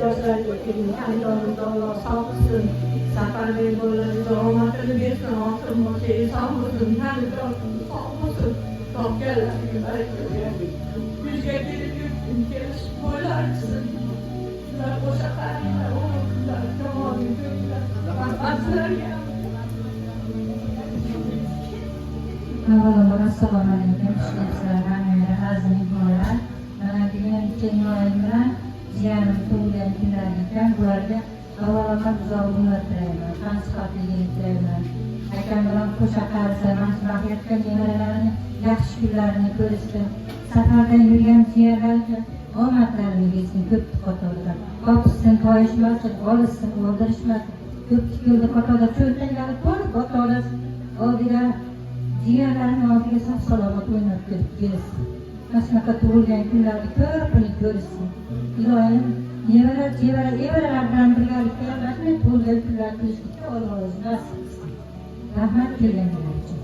yoshlarga kelin kanjonimda Alloh sog' qilsin, safarbar bo'ladi, omadini bersin, oxir bo'lsa sog' bo'lsin, hamdardini sog' bo'lsin, topganlarga baraka bersin. Bizga kelish bo'larsin. Ular o'sha qariyalar, o'g'illar, jamoatning ko'plar, rahmatlarga. Avvalambor assalomu alaykum, sizlar hammaga aziz bolalar. Mana degan kennoyim bilan jiyanim tug'ilgan kunlar ekan, bularga avvalambor uzoq umr tilayman, tan sihatlilik tilayman. Akam bilan qo'sha qarasa, mana shunaqa yetgan nevaralarini yaxshi kunlarini ko'rishsin. Safardan yurgan jiyalarga omadlarini bersin, ko'p qatorda. Qopishsin, toyishmasin, olishsin, o'ldirishmasin. Ko'p yo'lda qatorda cho'ntaklari to'lib o'tolib, oldiga jiyalarni oldiga sog' salomat o'ynab kelsin. Mana shunaqa tug'ilgan kunlarni ko'pini ko'rishsin. Ilohim nevaralar bilan birgalikda mana tug'ilgan kunlarni ko'rishga Alloh o'zi nasib qilsin. Rahmat kelganlar uchun.